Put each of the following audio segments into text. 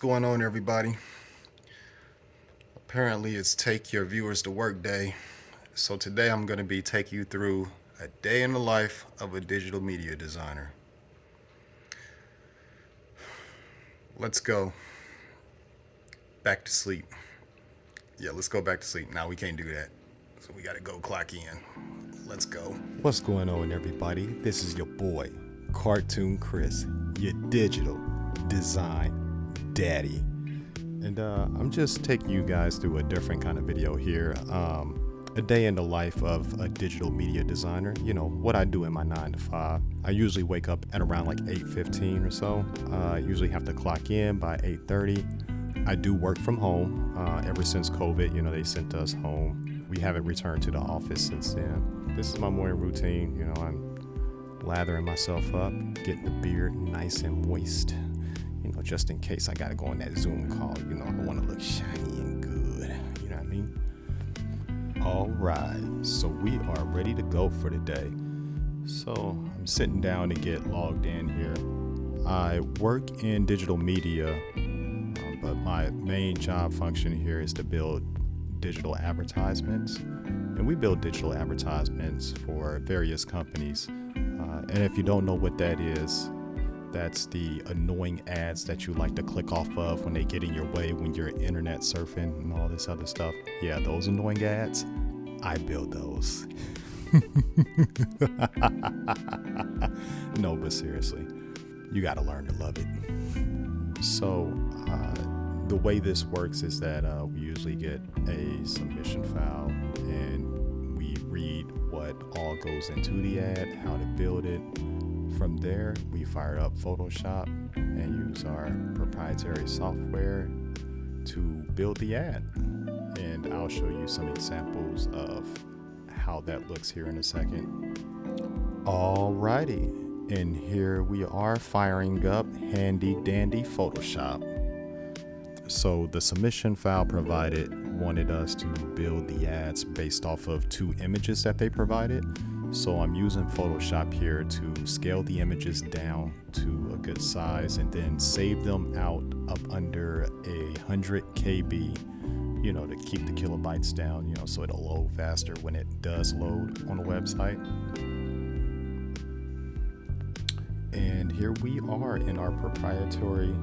going on, everybody? Apparently, it's Take Your Viewers to Work Day. So, today I'm going to be taking you through a day in the life of a digital media designer. Let's go back to sleep. Yeah, let's go back to sleep. Now, we can't do that. So, we got to go clock in. Let's go. What's going on, everybody? This is your boy, Cartoon Chris, your digital design daddy. And I'm just taking you guys through a different kind of video here. A day in the life of a digital media designer. You know, what I do in my 9 to 5. I usually wake up at around like 8:15 or so. I usually have to clock in by 8:30. I do work from home. Ever since COVID, you know, they sent us home. We haven't returned to the office since then. This is my morning routine. You know, I'm lathering myself up, getting the beard nice and moist. You know, just in case I gotta go on that Zoom call. You know, I want to look shiny and good. You know what I mean? All right, so we are ready to go for the day. So I'm sitting down to get logged in here. I work in digital media, but my main job function here is to build digital advertisements. And we build digital advertisements for various companies. And if you don't know what that is, that's the annoying ads that you like to click off of when they get in your way when you're internet surfing and all this other stuff. Yeah, those annoying ads, I build those. No, but seriously, you got to learn to love it. So the way this works is that we usually get a submission file and we read what all goes into the ad, how to build it. From there, we fire up Photoshop and use our proprietary software to build the ad. And I'll show you some examples of how that looks here in a second. Alrighty, and here we are firing up handy dandy Photoshop. So the submission file provided wanted us to build the ads based off of 2 images that they provided. So I'm using Photoshop here to scale the images down to a good size and then save them out up under 100 KB, you know, to keep the kilobytes down, you know, so it'll load faster when it does load on the website. And here we are in our proprietary.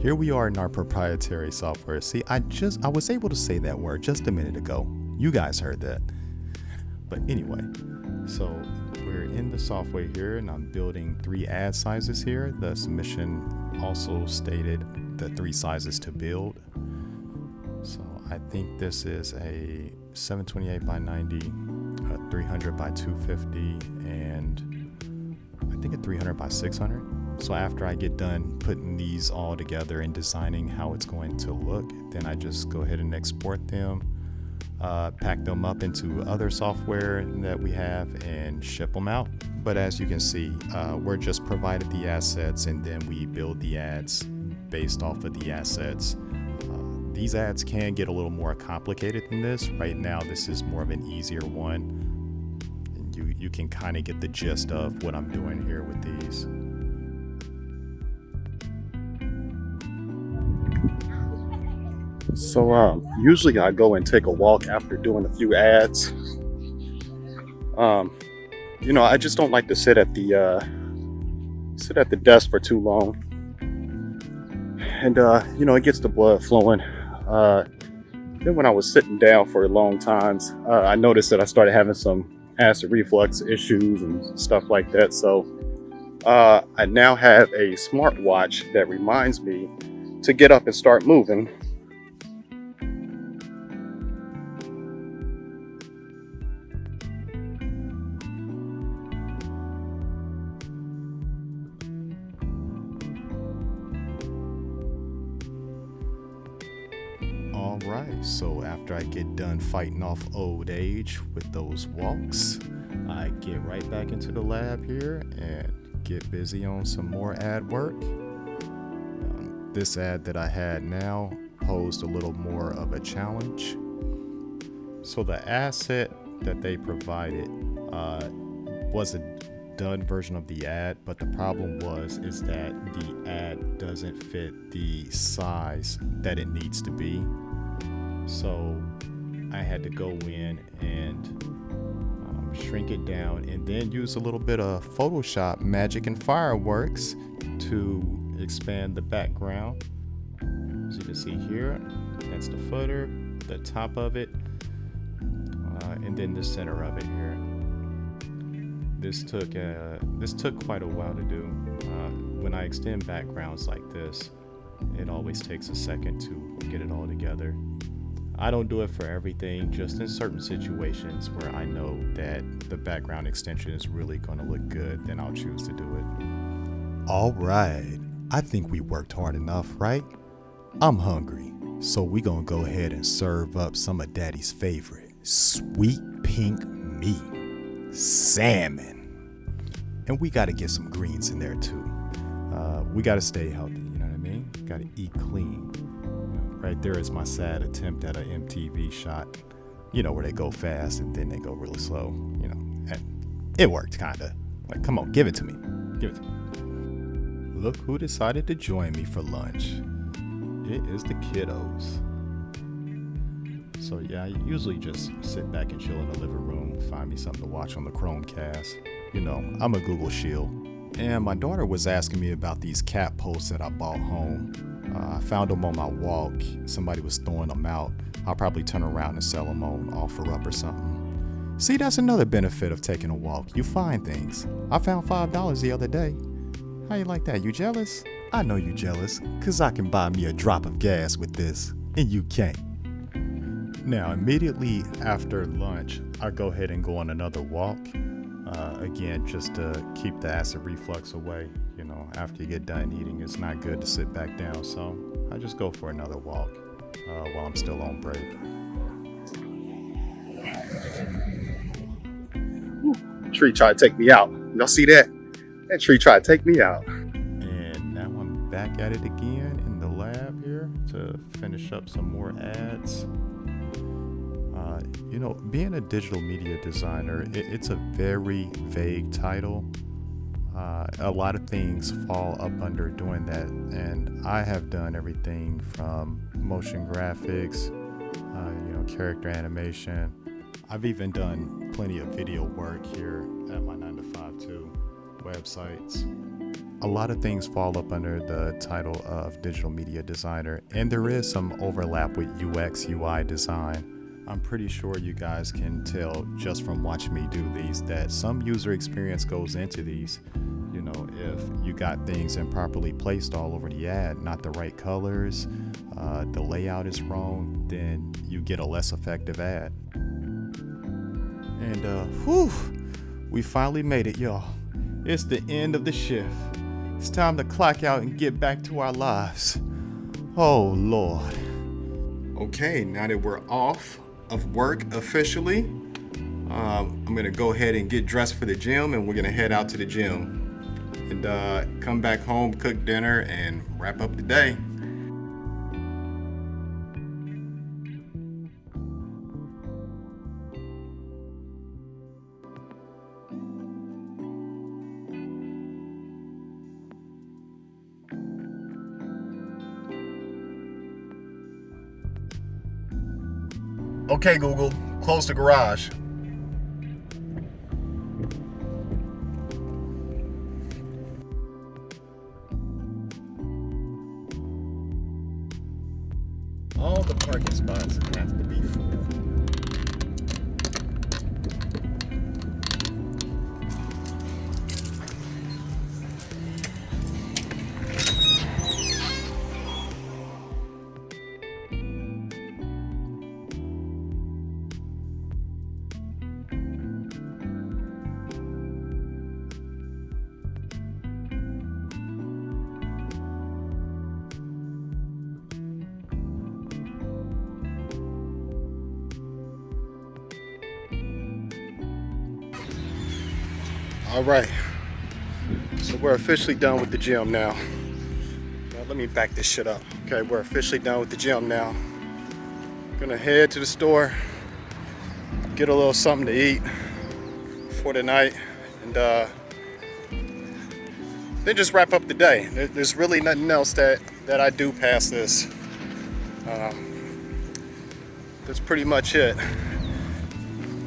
Here we are in our proprietary software. See, I was able to say that word just a minute ago. You guys heard that. But anyway, so we're in the software here and I'm building 3 ad sizes here. The submission also stated the 3 sizes to build. So I think this is a 728 by 90, a 300 by 250, and I think a 300 by 600. So after I get done putting these all together and designing how it's going to look, then I just go ahead and export them, pack them up into other software that we have and ship them out. But as you can see, we're just provided the assets and then we build the ads based off of the assets. These ads can get a little more complicated than this. Right now, this is more of an easier one. And you can kind of get the gist of what I'm doing here with these. So usually I go and take a walk after doing a few ads. You know, I just don't like to sit at the desk for too long, and you know, it gets the blood flowing. Then when I was sitting down for long times, I noticed that I started having some acid reflux issues and stuff like that. So I now have a smartwatch that reminds me to get up and start moving. Alright, so after I get done fighting off old age with those walks, I get right back into the lab here and get busy on some more ad work. This ad that I had now posed a little more of a challenge. So the asset that they provided wasn't done version of the ad, but the problem is that the ad doesn't fit the size that it needs to be. So I had to go in and shrink it down and then use a little bit of Photoshop magic and fireworks to expand the background. As you can see here, that's the footer, the top of it, and then the center of it here. This took quite a while to do. When I extend backgrounds like this, it always takes a second to get it all together. I don't do it for everything, just in certain situations where I know that the background extension is really going to look good, then I'll choose to do it. All right, I think we worked hard enough, right? I'm hungry, so we gonna go ahead and serve up some of Daddy's favorite, sweet pink meat, salmon. And we gotta get some greens in there too. We gotta stay healthy, you know what I mean? Gotta eat clean. Right there is my sad attempt at an MTV shot, where they go fast and then they go really slow, and it worked kinda. Like, come on, give it to me. Give it to me. Look who decided to join me for lunch. It is the kiddos. So yeah, I usually just sit back and chill in the living room, find me something to watch on the Chromecast. I'm a Google shield. And my daughter was asking me about these cat posts that I bought home. I found them on my walk. Somebody was throwing them out. I'll probably turn around and sell them on OfferUp or something. See, that's another benefit of taking a walk. You find things. I found $5 the other day. How you like that? You jealous? I know you jealous, cause I can buy me a drop of gas with this, and you can't. Now, immediately after lunch, I go ahead and go on another walk. Again, just to keep the acid reflux away. After you get done eating, it's not good to sit back down, so I just go for another walk while I'm still on break. Tree tried to take me out. Y'all see that? That tree tried to take me out. And now I'm back at it again in the lab here to finish up some more ads. Being a digital media designer, it's a very vague title. A lot of things fall up under doing that, and I have done everything from motion graphics, character animation. I've even done plenty of video work here at my 9to5 too, websites. A lot of things fall up under the title of digital media designer, and there is some overlap with UX UI design. I'm pretty sure you guys can tell just from watching me do these that some user experience goes into these. If you got things improperly placed all over the ad, not the right colors, the layout is wrong, then you get a less effective ad. And we finally made it, y'all. It's the end of the shift. It's time to clock out and get back to our lives. Oh, Lord. Okay, now that we're off of work officially, I'm going to go ahead and get dressed for the gym, and we're going to head out to the gym and come back home, cook dinner, and wrap up the day. Okay, Google, close the garage. All the parking spots have to be full. All right, so we're officially done with the gym now. Let me back this shit up. Okay, we're officially done with the gym now. Gonna head to the store, get a little something to eat for the night, and then just wrap up the day. There's really nothing else that I do past this. That's pretty much it.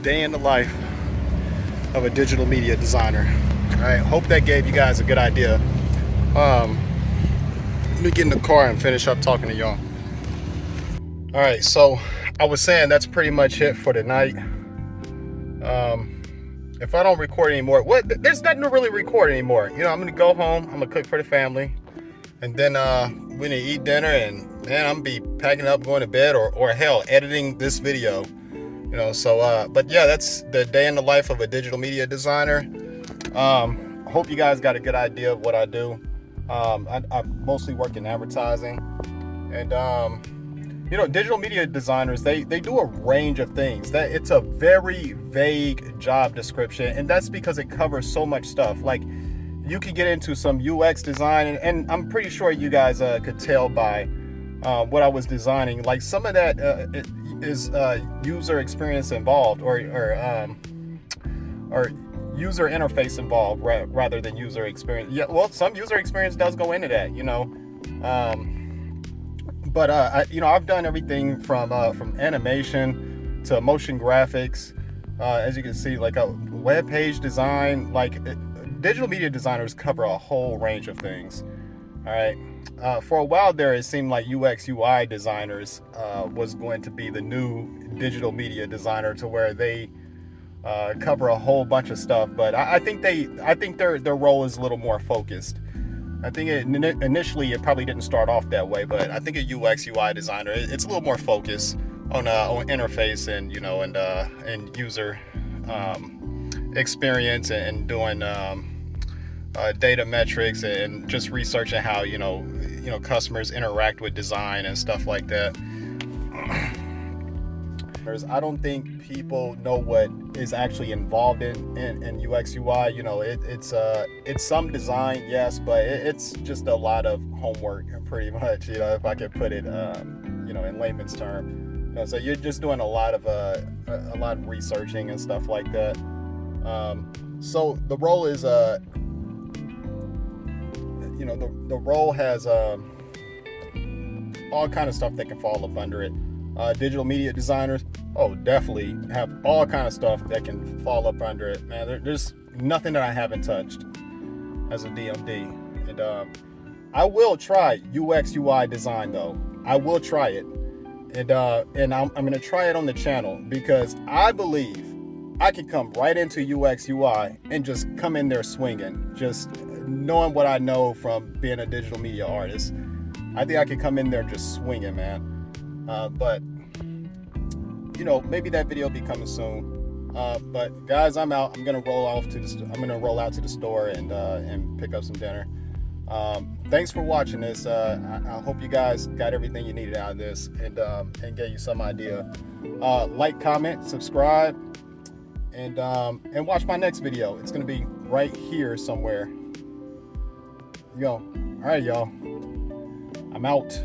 Day in the life of a digital media designer. All right, hope that gave you guys a good idea. Let me get in the car and finish up talking to y'all. All right, so I was saying that's pretty much it for tonight. If I don't record anymore, there's nothing to really record anymore. You know, I'm gonna go home, I'm gonna cook for the family, and then we're gonna eat dinner, and then I'm gonna be packing up, going to bed, or hell, editing this video. You know, so but yeah, that's the day in the life of a digital media designer. I hope you guys got a good idea of what I do. I mostly work in advertising, and you know, digital media designers, they do a range of things. That it's a very vague job description, and that's because it covers so much stuff. Like, you could get into some UX design, and I'm pretty sure you guys could tell by what I was designing. Like, some of that is user experience involved, or user interface involved, rather than user experience. Yeah, well, some user experience does go into that, you know. But you know, I've done everything from animation to motion graphics. As you can see, like a web page design. Like, digital media designers cover a whole range of things. All right. For a while there, it seemed like UX UI designers was going to be the new digital media designer, to where they cover a whole bunch of stuff. But I think their role is a little more focused. I think initially it probably didn't start off that way, but I think a UX UI designer, it's a little more focused on interface, and you know, and user experience, and doing data metrics, and just researching how you know customers interact with design and stuff like that. I don't think people know what is actually involved in UX UI. You know, it's some design, yes, but it's just a lot of homework, pretty much. You know, if I could put it, you know, in layman's term. You know, so you're just doing a lot of researching and stuff like that. So the role is, you know, the role has all kind of stuff that can fall up under it. Digital media designers, definitely have all kind of stuff that can fall up under it, man. There's nothing that I haven't touched as a DMD, and I will try UX UI design, though. I will try it, and I'm gonna try it on the channel, because I believe I can come right into UX UI and just come in there swinging, just knowing what I know from being a digital media artist. I think I can come in there just swinging, man. But you know, maybe that video will be coming soon. But guys, I'm out. I'm gonna roll out to the store and pick up some dinner. Thanks for watching this. I hope you guys got everything you needed out of this, and gave you some idea. Like, comment, subscribe, and watch my next video. It's gonna be right here somewhere. All right, y'all. I'm out.